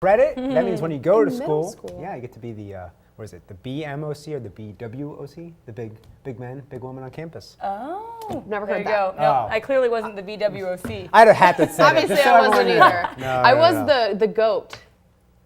credit. That means when you go to school, yeah, you get to be the, what is it, the BMOC or the BWOC? The big man, big woman on campus. Oh, never heard that. There you go. No, I clearly wasn't the BWOC. I had a hat that said Obviously, it. I wasn't either. No, I was the GOAT.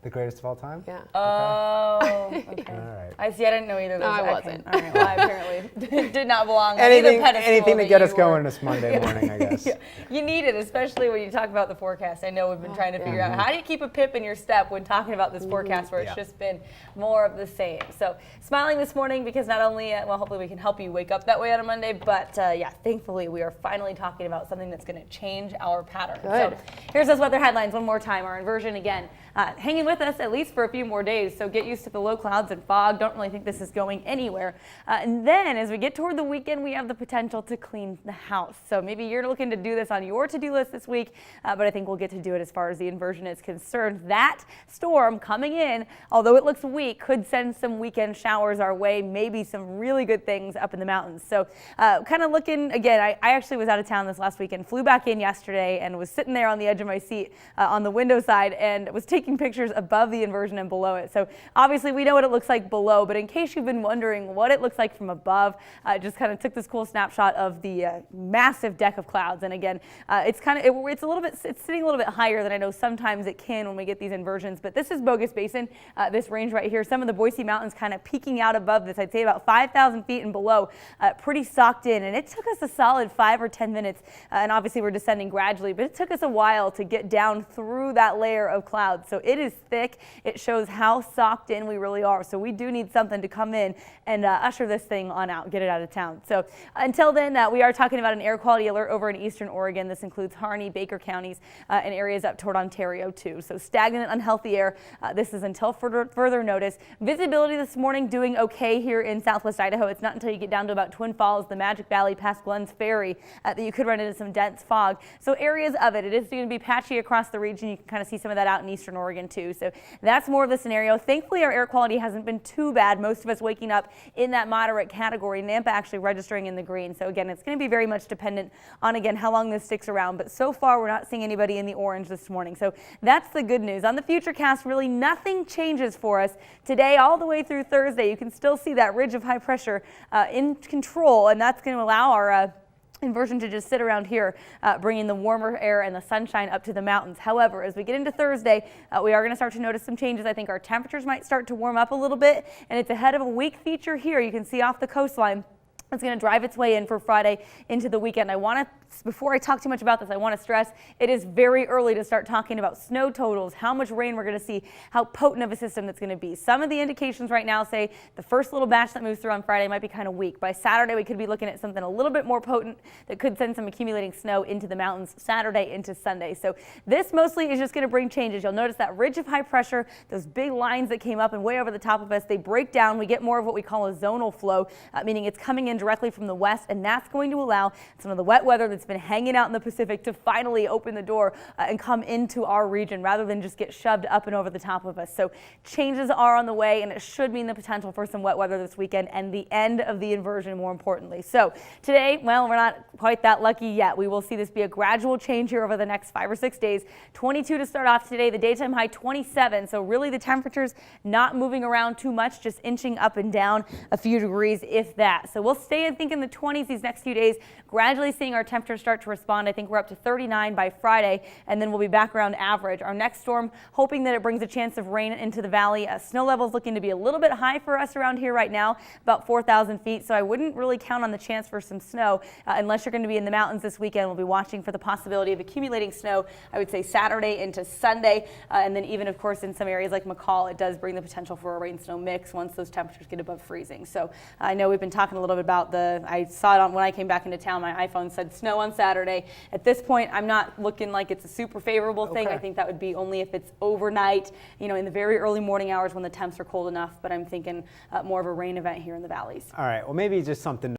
The greatest of all time? Yeah. Oh, okay. All right. I see. I didn't know either of those. No, I Okay. wasn't. All right. Well, I apparently did not belong on Anything, either pedestal anything to that get you us going were. this Monday morning, I guess. Yeah. You need it, especially when you talk about the forecast. I know we've been trying to figure out how do you keep a pip in your step when talking about this forecast where it's just been more of the same. So smiling this morning because not only, well, hopefully we can help you wake up that way on a Monday, but yeah, thankfully we are finally talking about something that's going to change our pattern. Good. So here's those weather headlines one more time. Our inversion again, hanging with us at least for a few more days. So get used to the low clouds and fog. Don't really think this is going anywhere. And then as we get toward the weekend, we have the potential to clean the house. So maybe you're looking to do this on your to-do list this week, but I think we'll get to do it as far as the inversion is concerned. That storm coming in, although it looks weak, could send some weekend showers our way, maybe some really good things up in the mountains. So kind of looking, again, I actually was out of town this last weekend, flew back in yesterday and was sitting there on the edge of my seat on the window side and was taking pictures above the inversion and below it. So obviously we know what it looks like below, but in case you've been wondering what it looks like from above, just kind of took this cool snapshot of the massive deck of clouds. And again, it's kind of, it's a little bit, it's sitting a little bit higher than I know sometimes it can when we get these inversions, but this is Bogus Basin, this range right here. Some of the Boise Mountains kind of peeking out above this, I'd say about 5,000 feet and below, pretty socked in. And it took us a solid 5 or 10 minutes, and obviously we're descending gradually, but it took us a while to get down through that layer of clouds. So it is thick. It shows how socked in we really are. So we do need something to come in and usher this thing on out, get it out of town. So until then, we are talking about an air quality alert over in eastern Oregon. This includes Harney, Baker counties, and areas up toward Ontario too. So stagnant, unhealthy air. This is until further notice. Visibility this morning doing okay here in southwest Idaho. It's not until you get down to about Twin Falls, the Magic Valley, past Glens Ferry, that you could run into some dense fog. So areas of it is going to be patchy across the region. You can kind of see some of that out in eastern Oregon too. So that's more of the scenario. Thankfully, our air quality hasn't been too bad. Most of us waking up in that moderate category. Nampa actually registering in the green. So again, it's going to be very much dependent on, again, how long this sticks around. But so far, we're not seeing anybody in the orange this morning. So that's the good news. On the futurecast, really nothing changes for us today all the way through Thursday. You can still see that ridge of high pressure in control, and that's going to allow our inversion to just sit around here, bringing the warmer air and the sunshine up to the mountains. However, as we get into Thursday, we are going to start to notice some changes. I think our temperatures might start to warm up a little bit, and it's ahead of a weak feature here. You can see off the coastline. It's going to drive its way in for Friday into the weekend. I want to, before I talk too much about this, I want to stress it is very early to start talking about snow totals, how much rain we're going to see, how potent of a system that's going to be. Some of the indications right now say the first little batch that moves through on Friday might be kind of weak. By Saturday, we could be looking at something a little bit more potent that could send some accumulating snow into the mountains Saturday into Sunday. So this mostly is just going to bring changes. You'll notice that ridge of high pressure, those big lines that came up and way over the top of us, they break down. We get more of what we call a zonal flow, meaning it's coming in directly from the west, and that's going to allow some of the wet weather that's been hanging out in the Pacific to finally open the door and come into our region rather than just get shoved up and over the top of us. So changes are on the way, and it should mean the potential for some wet weather this weekend and the end of the inversion, more importantly. So today, well, we're not quite that lucky yet. We will see this be a gradual change here over the next 5 or 6 days. 22 to start off today, the daytime high 27. So really the temperatures not moving around too much, just inching up and down a few degrees, if that. So we'll stay, I think, in the 20s these next few days, gradually seeing our temperatures start to respond. I think we're up to 39 by Friday, and then we'll be back around average. Our next storm, hoping that it brings a chance of rain into the valley. Snow levels looking to be a little bit high for us around here right now, about 4,000 feet. So I wouldn't really count on the chance for some snow unless you're going to be in the mountains this weekend. We'll be watching for the possibility of accumulating snow, I would say Saturday into Sunday. And then even, of course, in some areas like McCall, it does bring the potential for a rain-snow mix once those temperatures get above freezing. So I know we've been talking a little bit about I saw it on when I came back into town. My iPhone said snow on Saturday. At this point, I'm not looking like it's a super favorable thing. I think that would be only if it's overnight, you know, in the very early morning hours when the temps are cold enough. But I'm thinking more of a rain event here in the valleys. All right. Well, maybe just something